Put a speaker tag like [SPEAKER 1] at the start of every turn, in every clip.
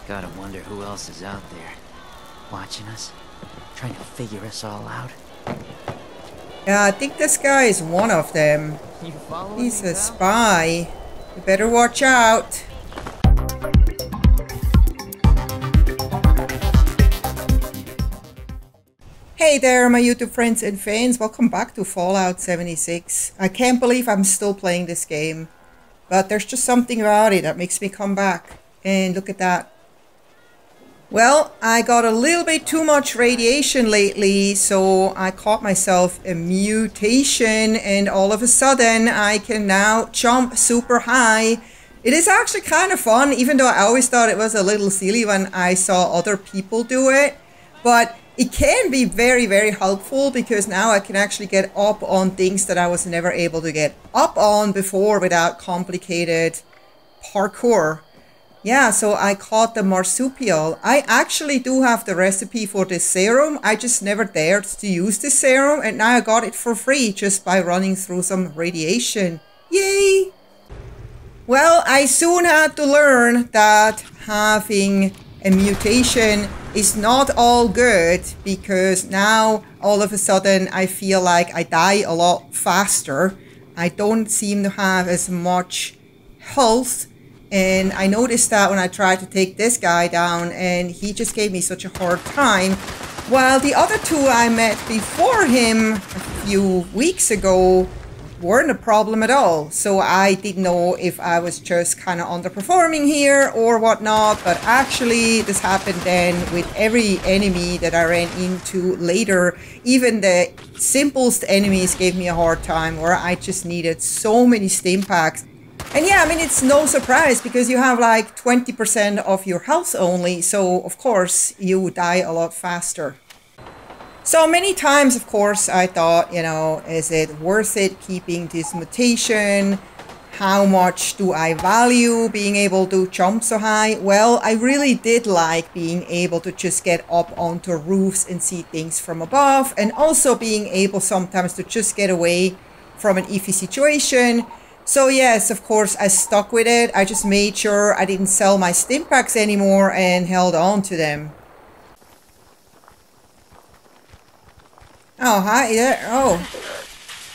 [SPEAKER 1] Gotta wonder who else is out there. Watching us? Trying to figure us all out?
[SPEAKER 2] Yeah, I think this guy is one of them. He's a spy. You better watch out. Hey there, my YouTube friends and fans. Welcome back to Fallout 76. I can't believe I'm still playing this game. But there's just something about it that makes me come back. And look at that. Well, I got a little bit too much radiation lately, so I caught myself a mutation, and all of a sudden I can now jump super high. It is actually kind of fun, even though I always thought it was a little silly when I saw other people do it. But it can be very, very helpful because now I can actually get up on things that I was never able to get up on before without complicated parkour. Yeah, so I caught the marsupial. I actually do have the recipe for this serum. I just never dared to use this serum, and now I got it for free just by running through some radiation. Yay! Well, I soon had to learn that having a mutation is not all good, because now all of a sudden I feel like I die a lot faster. I don't seem to have as much health. And I noticed that when I tried to take this guy down, and he just gave me such a hard time. While the other two I met before him a few weeks ago weren't a problem at all. So I didn't know if I was just kind of underperforming here or whatnot. But actually this happened then with every enemy that I ran into later. Even the simplest enemies gave me a hard time, where I just needed so many stim packs. And yeah, I mean, it's no surprise because you have like 20% of your health only. So, of course, you die a lot faster. So many times, of course, I thought, you know, is it worth it keeping this mutation? How much do I value being able to jump so high? Well, I really did like being able to just get up onto roofs and see things from above. And also being able sometimes to just get away from an iffy situation. So yes, of course, I stuck with it. I just made sure I didn't sell my stim packs anymore and held on to them. Oh, hi. Yeah.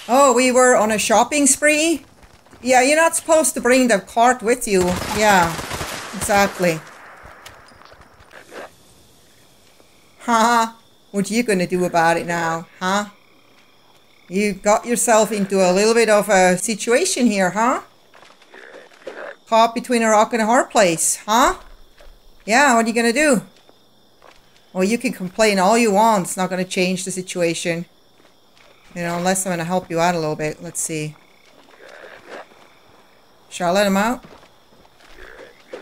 [SPEAKER 2] Oh, we were on a shopping spree? Yeah, you're not supposed to bring the cart with you. Yeah, exactly. Haha. What you gonna do about it now, huh? You got yourself into a little bit of a situation here, huh? Caught between a rock and a hard place, huh? Yeah, what are you gonna do? Well, you can complain all you want. It's not gonna change the situation. You know, unless I'm gonna help you out a little bit. Let's see. Shall I let him out?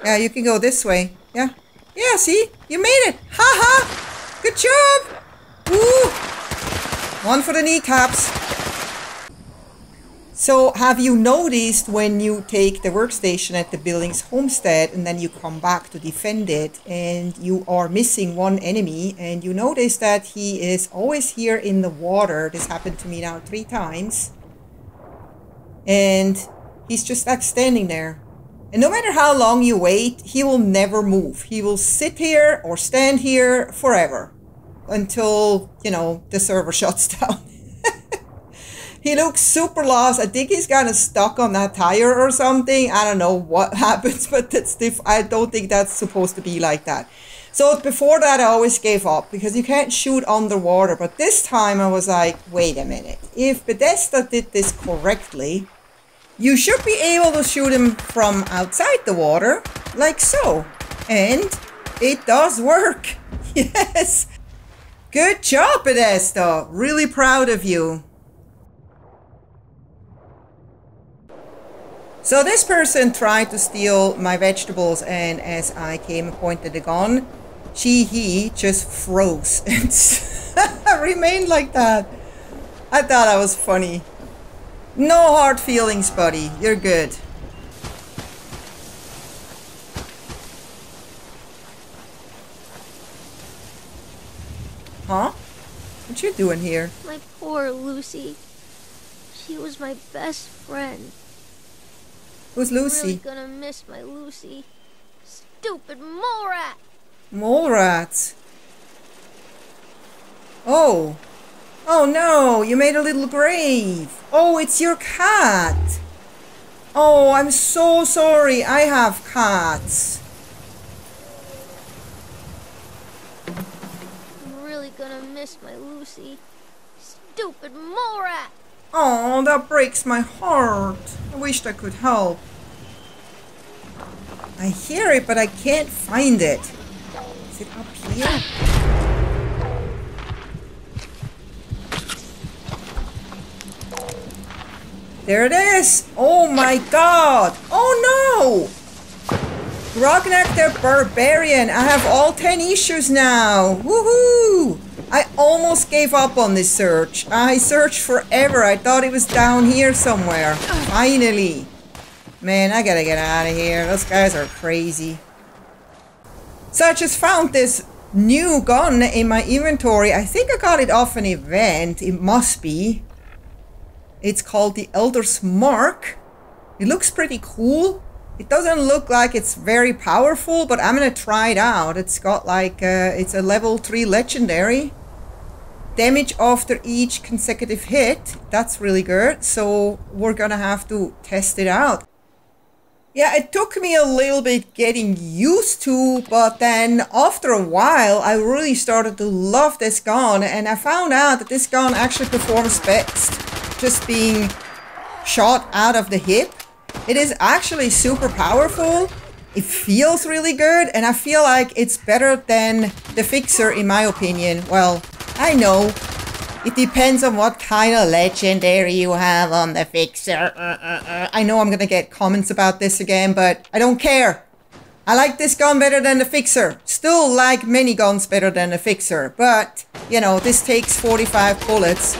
[SPEAKER 2] Yeah, you can go this way. Yeah. Yeah, see? You made it! Ha-ha! Good job! Woo! One for the kneecaps. So, have you noticed when you take the workstation at the Billings homestead and then you come back to defend it and you are missing one enemy, and you notice that he is always here in the water? This happened to me now 3 times. And he's just like standing there. And no matter how long you wait, he will never move. He will sit here or stand here forever. Until, you know, the server shuts down. He looks super lost. I think he's kind of stuck on that tire or something. I don't know what happens, but I don't think that's supposed to be like that. So before that, I always gave up because you can't shoot underwater. But this time I was like, wait a minute. If Bethesda did this correctly, you should be able to shoot him from outside the water, like so. And it does work. Yes. Good job, Bethesda. Really proud of you. So this person tried to steal my vegetables, and as I came and pointed the gun, he just froze and remained like that. I thought that was funny. No hard feelings, buddy. You're good. Huh? What you doing here?
[SPEAKER 3] My poor Lucy. She was my best friend.
[SPEAKER 2] Who's Lucy?
[SPEAKER 3] I'm really gonna miss my Lucy. stupid mole rat!
[SPEAKER 2] Mole rats. Oh. Oh no, you made a little grave. Oh, it's your cat. Oh, I'm so sorry. I have cats.
[SPEAKER 3] I'm really gonna miss my Lucy. Stupid mole rat!
[SPEAKER 2] Oh, that breaks my heart. I wished I could help. I hear it, but I can't find it. Is it up here? There it is! Oh my god! Oh no! Ragnar the Barbarian! I have all 10 issues now! Woohoo! I almost gave up on this search. I searched forever. I thought it was down here somewhere. Finally! Man, I gotta get out of here. Those guys are crazy. So I just found this new gun in my inventory. I think I got it off an event. It must be. It's called the Elder's Mark. It looks pretty cool. It doesn't look like it's very powerful, but I'm gonna try it out. It's got like, it's a level 3 legendary. Damage after each consecutive hit. That's really good. So we're gonna have to test it out. Yeah, it took me a little bit getting used to, but then after a while, I really started to love this gun, and I found out that this gun actually performs best just being shot out of the hip. It is actually super powerful. It feels really good, and I feel like it's better than the Fixer in my opinion. Well, I know. It depends on what kind of legendary you have on the Fixer. I know I'm gonna get comments about this again, but I don't care. I like this gun better than the Fixer. Still like many guns better than the Fixer, but, you know, this takes 45 bullets,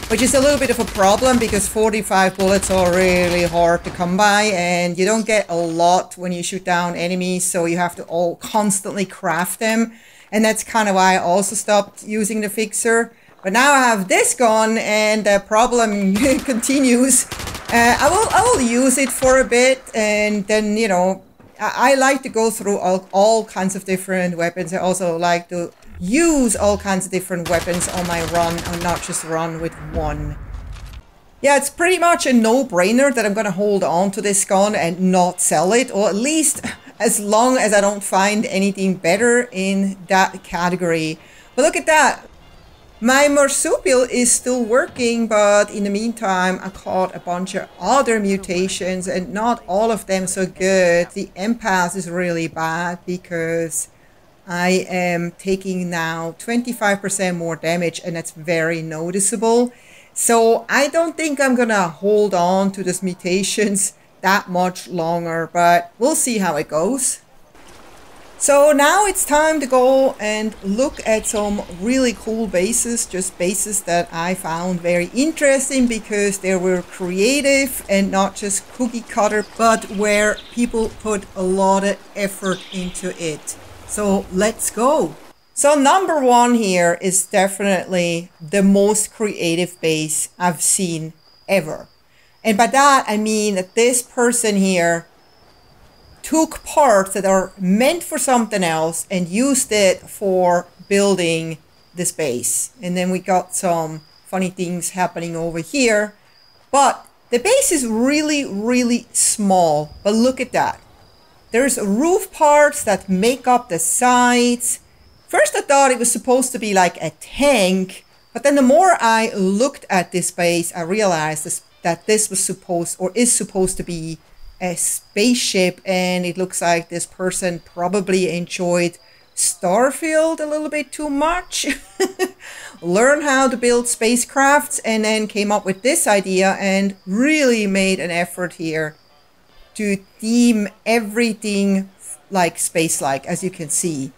[SPEAKER 2] which is a little bit of a problem because 45 bullets are really hard to come by, and you don't get a lot when you shoot down enemies, so you have to all constantly craft them. And that's kind of why I also stopped using the Fixer. But now I have this gun, and the problem continues. I will use it for a bit, and then, you know, I like to go through all kinds of different weapons. I also like to use all kinds of different weapons on my run, and not just run with one. Yeah, it's pretty much a no-brainer that I'm gonna hold on to this gun and not sell it, or at least as long as I don't find anything better in that category. But look at that. My marsupial is still working, but in the meantime, I caught a bunch of other mutations, and not all of them so good. The empath is really bad because I am taking now 25% more damage, and that's very noticeable. So I don't think I'm gonna hold on to these mutations that much longer, but we'll see how it goes. So now it's time to go and look at some really cool bases, just bases that I found very interesting because they were creative and not just cookie cutter, but where people put a lot of effort into it. So let's go. So number one here is definitely the most creative base I've seen ever. And by that, I mean that this person here took parts that are meant for something else and used it for building this base. And then we got some funny things happening over here. But the base is really, really small. But look at that. There's roof parts that make up the sides. First I thought it was supposed to be like a tank. But then the more I looked at this base, I realized that this was supposed, or is supposed to be, a spaceship, and it looks like this person probably enjoyed Starfield a little bit too much. Learn how to build spacecrafts, and then came up with this idea and really made an effort here to theme everything like space-like, as you can see.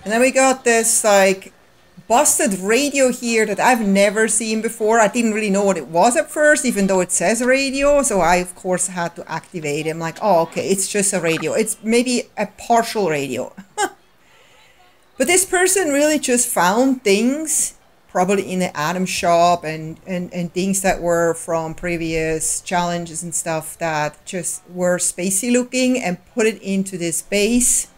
[SPEAKER 2] And then we got this like busted radio here that I've never seen before. I didn't really know what it was at first, even though it says radio. So I, of course, had to activate it. I'm like, oh, okay, it's just a radio. It's maybe a partial radio. But this person really just found things, probably in the item shop and things that were from previous challenges and stuff that just were spacey looking, and put it into this base.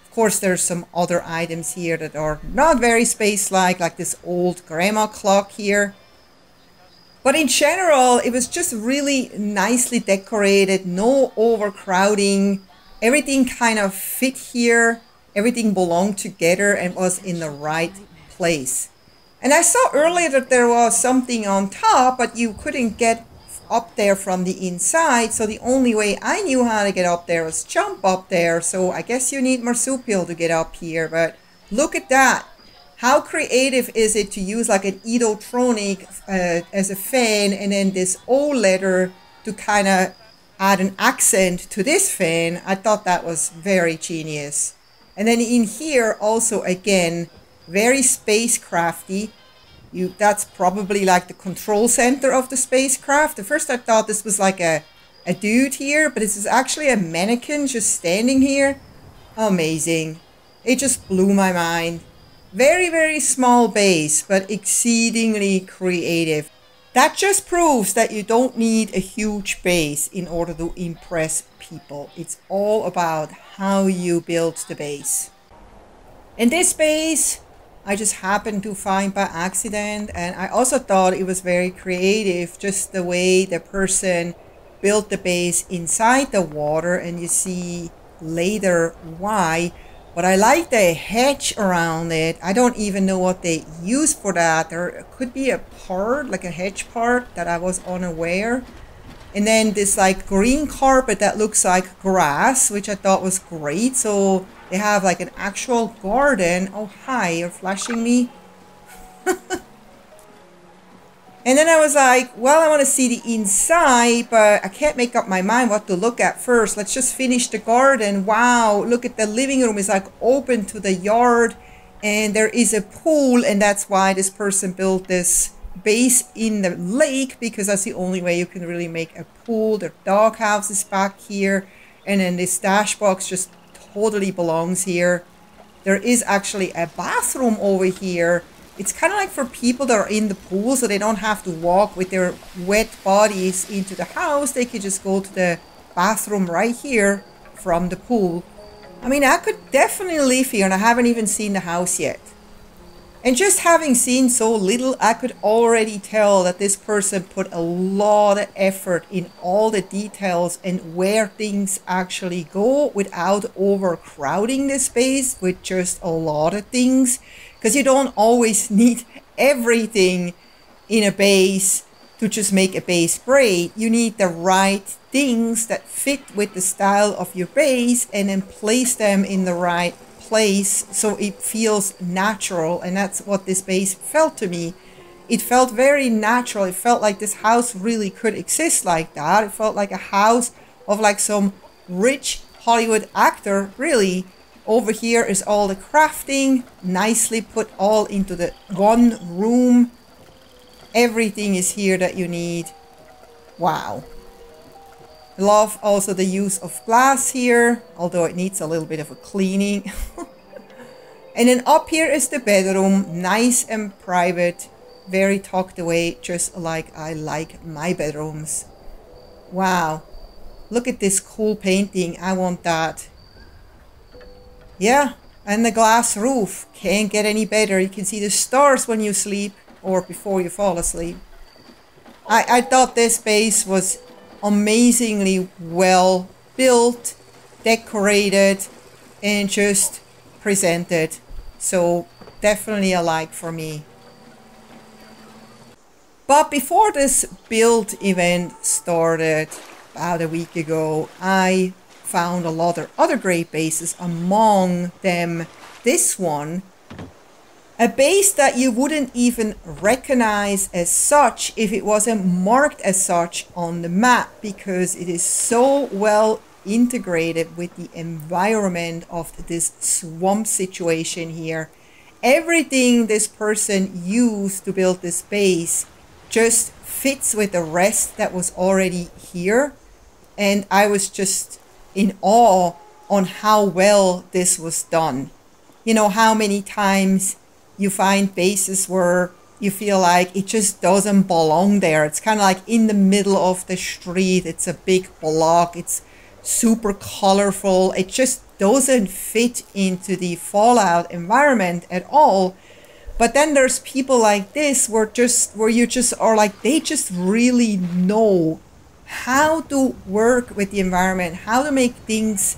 [SPEAKER 2] Of course, there's some other items here that are not very space-like, like this old grandma clock here. But in general, it was just really nicely decorated, no overcrowding. Everything kind of fit here. Everything belonged together and was in the right place. And I saw earlier that there was something on top, but you couldn't get up there from the inside. So the only way I knew how to get up there was jump up there. So I guess you need marsupial to get up here. But look at that. How creative is it to use like an Edotronic as a fan, and then this O letter to kind of add an accent to this fan. I thought that was very genius. And then in here also, again, very spacecrafty. That's probably like the control center of the spacecraft. At first I thought this was like a dude here, but this is actually a mannequin just standing here. Amazing. It just blew my mind. Very, very small base, but exceedingly creative. That just proves that you don't need a huge base in order to impress people. It's all about how you build the base. And this base, I just happened to find by accident, and I also thought it was very creative, just the way the person built the base inside the water, and you see later why. But I like the hedge around it. I don't even know what they use for that. There could be a part, like a hedge part, that I was unaware. And then this like green carpet that looks like grass, which I thought was great. So they have like an actual garden. Oh, hi, you're flashing me. And then I was like, well, I want to see the inside, but I can't make up my mind what to look at first. Let's just finish the garden. Wow, look at the living room. It's like open to the yard, and there is a pool, and that's why this person built this base in the lake, because that's the only way you can really make a pool. Their doghouse is back here, and then this stash box just totally belongs here. There is actually a bathroom over here. It's kind of like for people that are in the pool, so they don't have to walk with their wet bodies into the house. They could just go to the bathroom right here from the pool. I mean, I could definitely live here, and I haven't even seen the house yet. And just having seen so little, I could already tell that this person put a lot of effort in all the details and where things actually go without overcrowding the space with just a lot of things. Because you don't always need everything in a base to just make a base great. You need the right things that fit with the style of your base, and then place them in the right place so it feels natural. And that's what this base felt to me. It felt very natural. It felt like this house really could exist like that. It felt like a house of like some rich Hollywood actor, really. Over here is all the crafting, nicely put all into the one room. Everything is here that you need. Wow. I love also the use of glass here, although it needs a little bit of a cleaning. And then up here is the bedroom, nice and private, very tucked away, just like I like my bedrooms. Wow. Look at this cool painting. I want that. Yeah, and the glass roof. Can't get any better. You can see the stars when you sleep, or before you fall asleep. I thought this base was amazingly well built, decorated, and just presented. So definitely a like for me. But before this build event started about a week ago, I found a lot of other great bases, among them this one. A base that you wouldn't even recognize as such if it wasn't marked as such on the map, because it is so well integrated with the environment of this swamp situation here. Everything this person used to build this base just fits with the rest that was already here. And I was just in awe on how well this was done. You know, how many times you find bases where You feel like it just doesn't belong there. It's kind of like in the middle of the street. It's a big block. It's super colorful. It just doesn't fit into the Fallout environment at all. But then there's people like this where you just are like, they just really know how to work with the environment, how to make things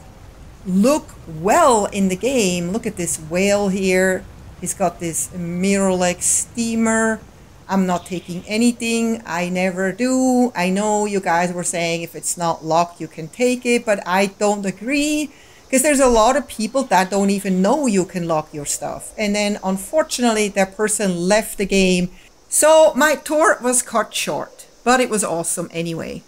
[SPEAKER 2] look well in the game. Look at this whale here. He's got this mirror-like steamer. I'm not taking anything. I never do. I know you guys were saying if it's not locked, you can take it, but I don't agree. Because there's a lot of people that don't even know you can lock your stuff. And then unfortunately, that person left the game. So my tour was cut short, but it was awesome anyway.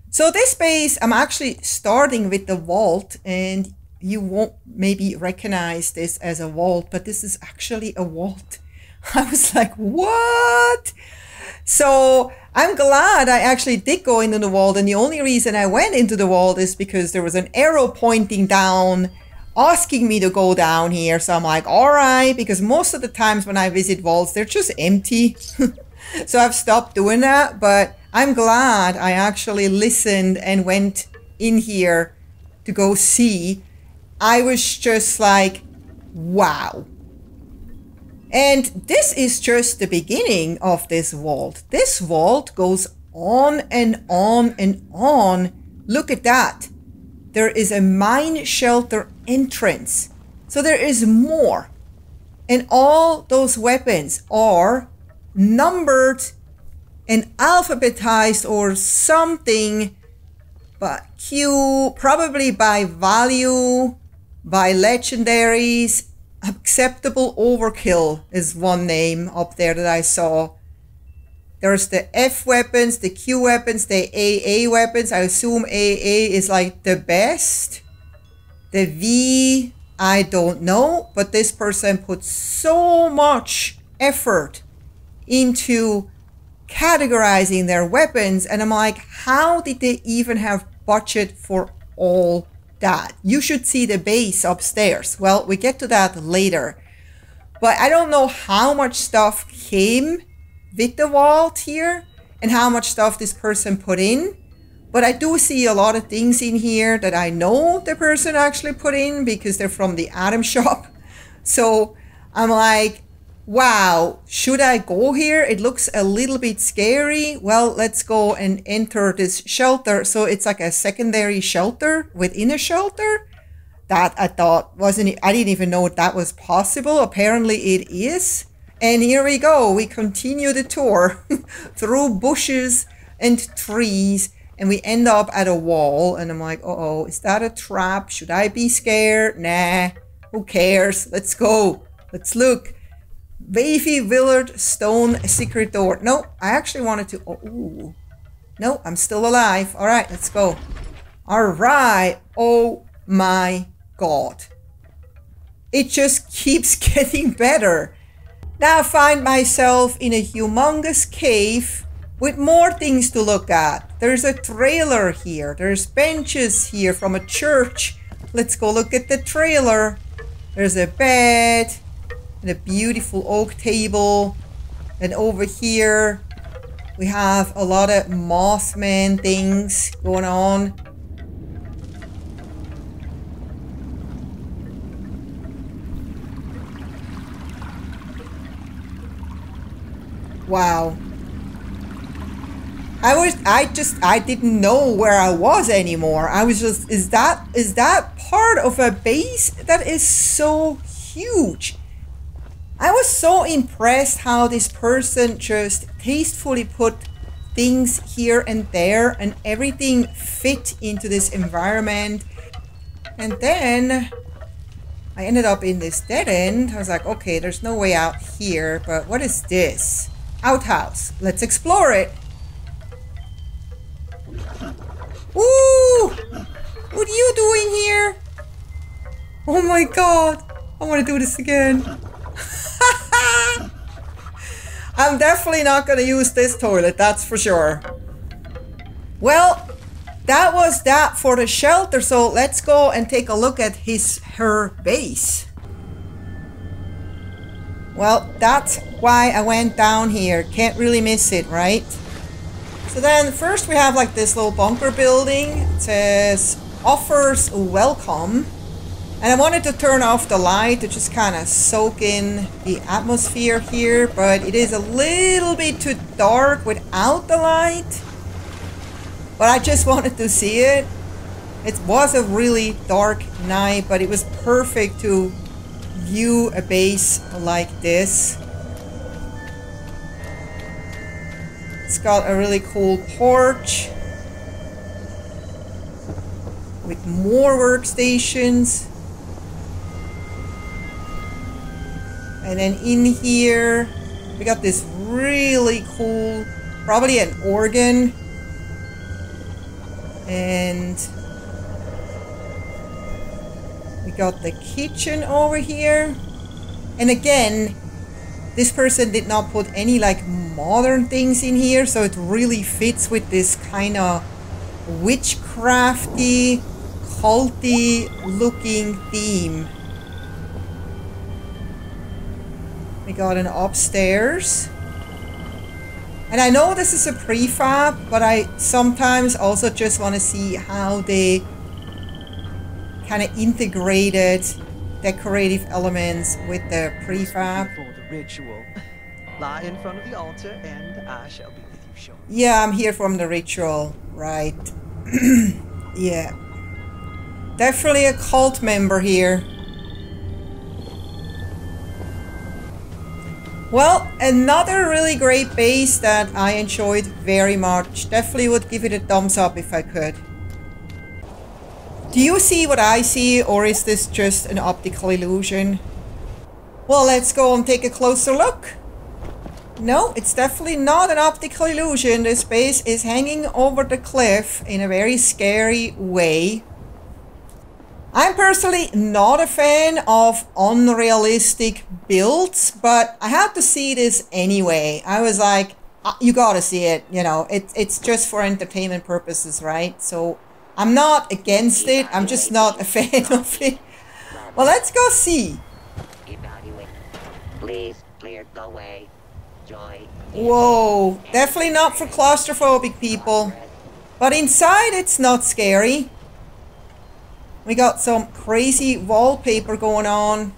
[SPEAKER 2] So this base, I'm actually starting with the vault, and you won't maybe recognize this as a vault, but this is actually a vault. I was like, what? So I'm glad I actually did go into the vault, and the only reason I went into the vault is because there was an arrow pointing down, asking me to go down here. So I'm like, all right, because most of the times when I visit vaults, they're just empty. So I've stopped doing that, but I'm glad I actually listened and went in here to go see. I was just like, wow. And this is just the beginning of this vault. This vault goes on and on and on. Look at that. There is a mine shelter entrance. So there is more. And all those weapons are numbered and alphabetized or something. But Q, probably by value, by legendaries. Acceptable overkill is one name up there that I saw. There's the F weapons, the Q weapons, the AA weapons. I assume AA is like the best. The V, I don't know. But this person put so much effort into categorizing their weapons. And I'm like, how did they even have budget for all that? You should see the base upstairs. Well, we get to that later. But I don't know how much stuff came with the vault here and how much stuff this person put in. But I do see a lot of things in here that I know the person actually put in because they're from the item shop. So I'm like, wow, should I go here? It looks a little bit scary. Well, let's go and enter this shelter. So it's like a secondary shelter within a shelter. That I thought I didn't even know that was possible. Apparently it is. And here we go. We continue the tour through bushes and trees. And we end up at a wall. And I'm like, uh-oh, is that a trap? Should I be scared? Nah, who cares? Let's go. Let's look. Wavy Willard Stone secret door. No, I actually wanted to. Oh, ooh. No, I'm still alive. All right, let's go. All right. Oh my God. It just keeps getting better. Now I find myself in a humongous cave with more things to look at. There's a trailer here. There's benches here from a church. Let's go look at the trailer. There's a bed. And a beautiful oak table. And over here we have a lot of Mothman things going on. Wow. I didn't know where I was anymore. I was just, is that part of a base? That is so huge. I was so impressed how this person just tastefully put things here and there and everything fit into this environment. And then I ended up in this dead end. I was like, okay, there's no way out here, but what is this? Outhouse. Let's explore it. Ooh! What are you doing here? Oh my God. I want to do this again. I'm definitely not going to use this toilet, that's for sure. Well, that was that for the shelter, so let's go and take a look at her base. Well, that's why I went down here. Can't really miss it, right? So then first we have like this little bunker building. It says offers welcome. And I wanted to turn off the light to just kind of soak in the atmosphere here, but it is a little bit too dark without the light. But I just wanted to see it. It was a really dark night, but it was perfect to view a base like this. It's got a really cool porch with more workstations. And then in here, we got this really cool, probably an organ. And we got the kitchen over here. And again, this person did not put any like modern things in here, so it really fits with this kind of witchcrafty, culty looking theme. We got an upstairs. And I know this is a prefab, but I sometimes also just want to see how they kind of integrated decorative elements with the prefab.
[SPEAKER 4] For the ritual, lie in front of the altar and I shall be with you shortly.
[SPEAKER 2] Yeah, I'm here from the ritual, right? Yeah. Definitely a cult member here. Well, another really great base that I enjoyed very much. Definitely would give it a thumbs up if I could. Do you see what I see, or is this just an optical illusion? Well, let's go and take a closer look. No, it's definitely not an optical illusion. This base is hanging over the cliff in a very scary way. I'm personally not a fan of unrealistic builds, but I had to see this anyway. I was like, you gotta see it, you know, it's just for entertainment purposes, right? So I'm not against it, I'm just not a fan of it. Well, let's go see.
[SPEAKER 5] Evaluate. Please clear the way. Joy.
[SPEAKER 2] Whoa, definitely not for claustrophobic people. But inside it's not scary. We got some crazy wallpaper going on.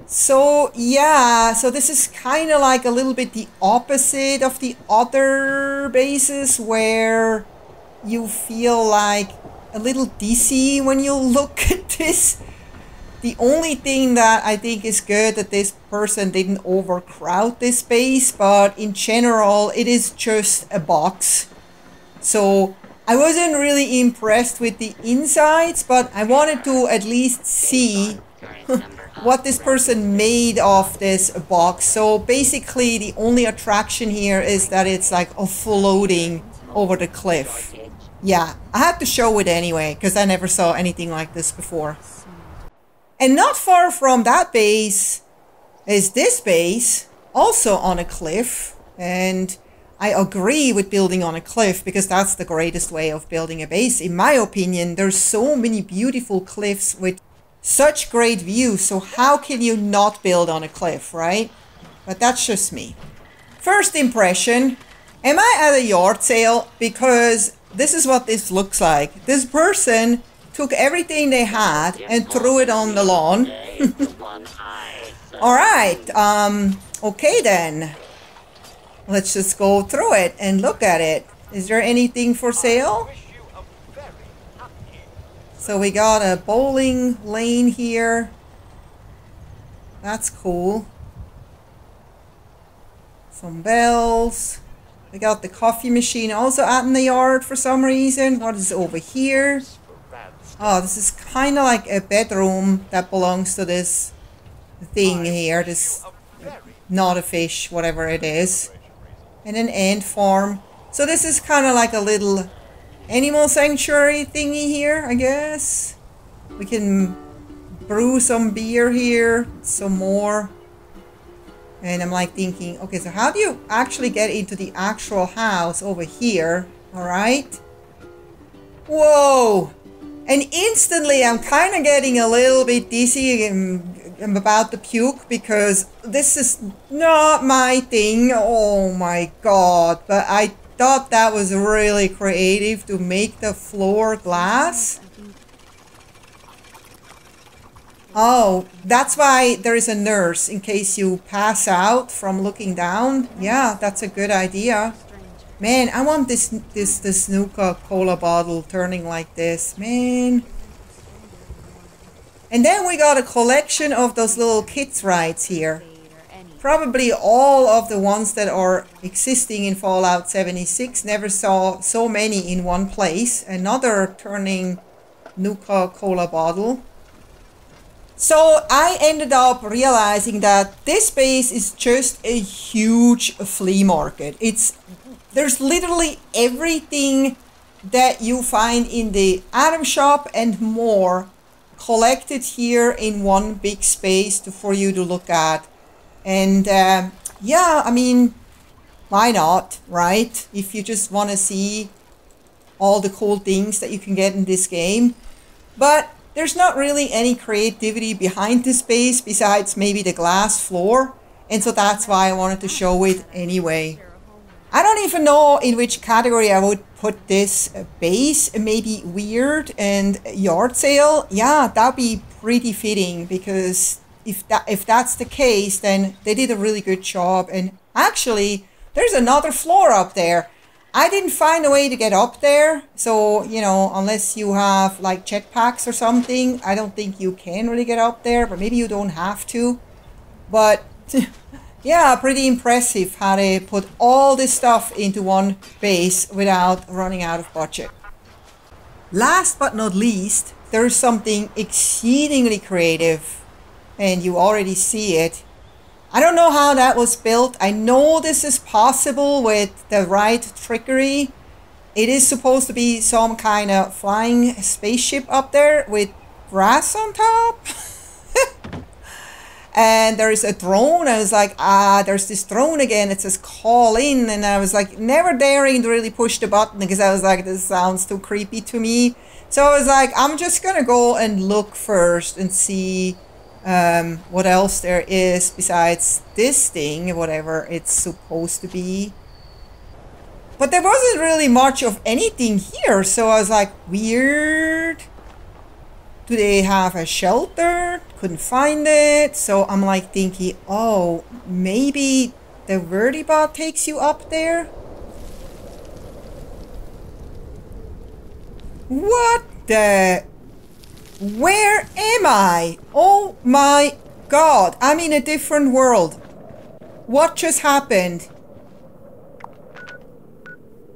[SPEAKER 2] So yeah, so this is kind of like a little bit the opposite of the other bases where you feel like a little dizzy when you look at this. The only thing that I think is good that this person didn't overcrowd this base, but in general it is just a box. So I wasn't really impressed with the insides, but I wanted to at least see what this person made of this box. So basically the only attraction here is that it's like floating over the cliff. Yeah, I had to show it anyway because I never saw anything like this before. And not far from that base is this base, also on a cliff. And I agree with building on a cliff because that's the greatest way of building a base. In my opinion, there's so many beautiful cliffs with such great views. So how can you not build on a cliff, right? But that's just me. First impression, am I at a yard sale? Because this is what this looks like. This person took everything they had and threw it on the lawn. All right, okay then. Let's just go through it and look at it. Is there anything for sale? So we got a bowling lane here. That's cool. Some bells. We got the coffee machine also out in the yard for some reason. What is over here? Oh, this is kind of like a bedroom that belongs to this thing here. This, not a fish, whatever it is. And an ant farm. So this is kind of like a little animal sanctuary thingy here, I guess. We can brew some beer here, some more. And I'm like thinking, okay, so how do you actually get into the actual house over here? All right. Whoa. And instantly I'm kind of getting a little bit dizzy and I'm about to puke because this is not my thing. Oh my god. But I thought that was really creative to make the floor glass. Oh, that's why there is a nurse in case you pass out from looking down. Yeah, that's a good idea. Man, I want this Nuka-Cola bottle turning like this, man. And then we got a collection of those little kids' rides here. Probably all of the ones that are existing in Fallout 76. Never saw so many in one place. Another turning Nuka-Cola bottle. So I ended up realizing that this base is just a huge flea market. There's literally everything that you find in the item shop and more collected here in one big space for you to look at. And yeah, I mean, why not, right? If you just want to see all the cool things that you can get in this game. But there's not really any creativity behind this base besides maybe the glass floor. And so that's why I wanted to show it anyway. I don't even know in which category I would put this base. Maybe weird and yard sale. Yeah, that'd be pretty fitting because if that's the case, then they did a really good job. And actually, there's another floor up there. I didn't find a way to get up there. So, you know, unless you have like jetpacks or something, I don't think you can really get up there. But maybe you don't have to. But yeah, pretty impressive how they put all this stuff into one base without running out of budget. Last but not least, there's something exceedingly creative, and you already see it. I don't know how that was built. I know this is possible with the right trickery. It is supposed to be some kind of flying spaceship up there with grass on top. And there is a drone. I was like, there's this drone again. It says call in. And I was like, never daring to really push the button because I was like, this sounds too creepy to me. So I was like, I'm just going to go and look first and see what else there is besides this thing, whatever it's supposed to be. But there wasn't really much of anything here. So I was like, weird. Do they have a shelter? Couldn't find it. So I'm like thinking, oh, maybe the vertibot takes you up there? What the? Where am I? Oh my god, I'm in a different world. What just happened?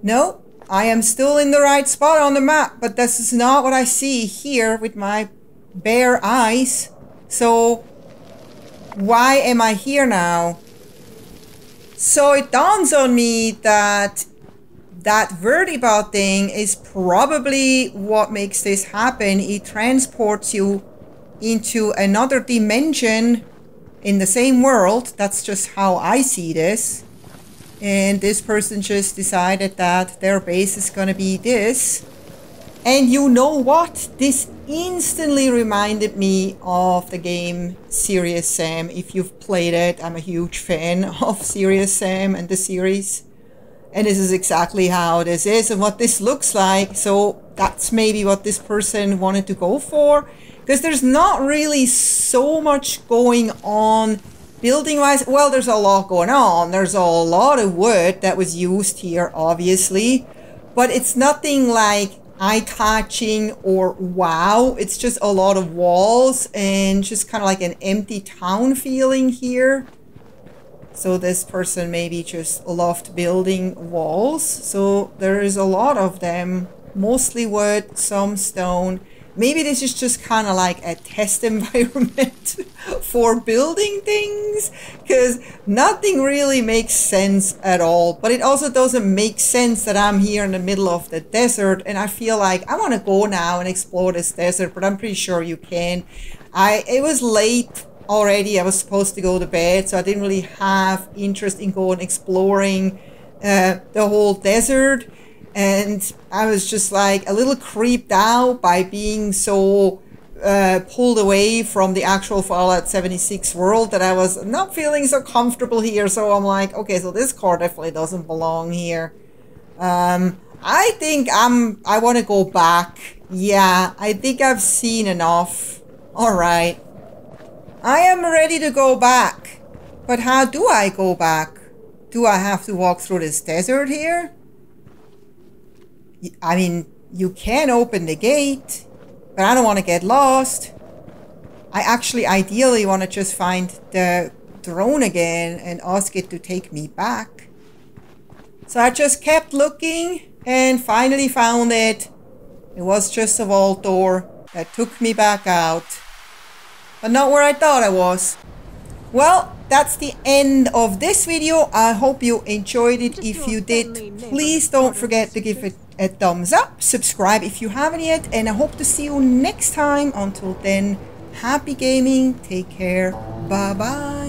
[SPEAKER 2] No? I am still in the right spot on the map, but this is not what I see here with my bare eyes. So, why am I here now? So it dawns on me that that vertibot thing is probably what makes this happen. It transports you into another dimension in the same world. That's just how I see this. And this person just decided that their base is gonna be this. And you know what? This instantly reminded me of the game Serious Sam. If you've played it, I'm a huge fan of Serious Sam and the series. And this is exactly how this is and what this looks like. So that's maybe what this person wanted to go for. Because there's not really so much going on building-wise. Well, there's a lot going on. There's a lot of wood that was used here, obviously. But it's nothing like eye-catching or wow. It's just a lot of walls and just kind of like an empty town feeling here. So this person maybe just loved building walls. So there is a lot of them. Mostly wood, some stone. Maybe this is just kind of like a test environment for building things, because nothing really makes sense at all. But it also doesn't make sense that I'm here in the middle of the desert and I feel like I want to go now and explore this desert, but I'm pretty sure you can. It was late already. I was supposed to go to bed, so I didn't really have interest in going exploring the whole desert. And I was just like a little creeped out by being so pulled away from the actual Fallout 76 world that I was not feeling so comfortable here. So I'm like, okay, so this car definitely doesn't belong here. I think I want to go back. Yeah, I think I've seen enough. All right. I am ready to go back. But how do I go back? Do I have to walk through this desert here? I mean, you can open the gate, but I don't want to get lost. I actually ideally want to just find the drone again and ask it to take me back. So I just kept looking and finally found it. It was just a vault door that took me back out, but not where I thought I was. Well, that's the end of this video. I hope you enjoyed it. If you did, please don't forget to give it a thumbs up. Subscribe if you haven't yet. And I hope to see you next time. Until then, happy gaming. Take care. Bye-bye.